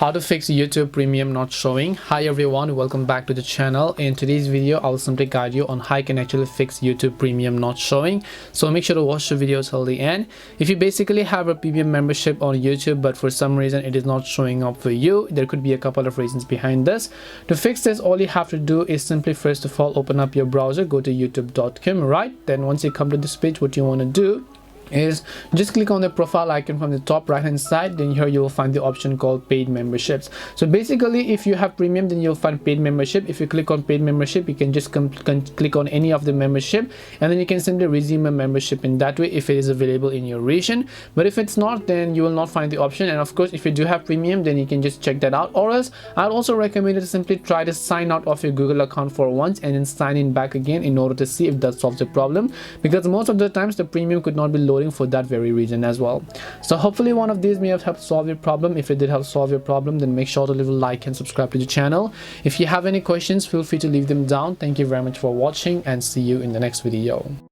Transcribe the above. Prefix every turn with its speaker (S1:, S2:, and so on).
S1: How to fix YouTube Premium not showing. Hi everyone, welcome back to the channel. In today's video I'll simply guide you on how you can actually fix YouTube Premium not showing, so make sure to watch the video till the end. If you basically have a premium membership on YouTube but for some reason it is not showing up for you, there could be a couple of reasons behind this. To fix this, all you have to do is simply first of all open up your browser, go to youtube.com, right? Then once you come to this page, what you want to do is just click on the profile icon from the top right hand side. Then here you will find the option called paid memberships. So basically if you have premium, then you'll find paid membership. If you click on paid membership, you can just click on any of the membership and then you can simply resume a membership in that way if it is available in your region. But if it's not, then you will not find the option. And of course if you do have premium, then you can just check that out, or else I'd also recommend you to simply try to sign out of your Google account for once and then sign in back again in order to see if that solves the problem, because most of the times the premium could not be loading for that very reason as well. So hopefully one of these may have helped solve your problem. If it did help solve your problem, then make sure to leave a like and subscribe to the channel. If you have any questions, feel free to leave them down. Thank you very much for watching and see you in the next video.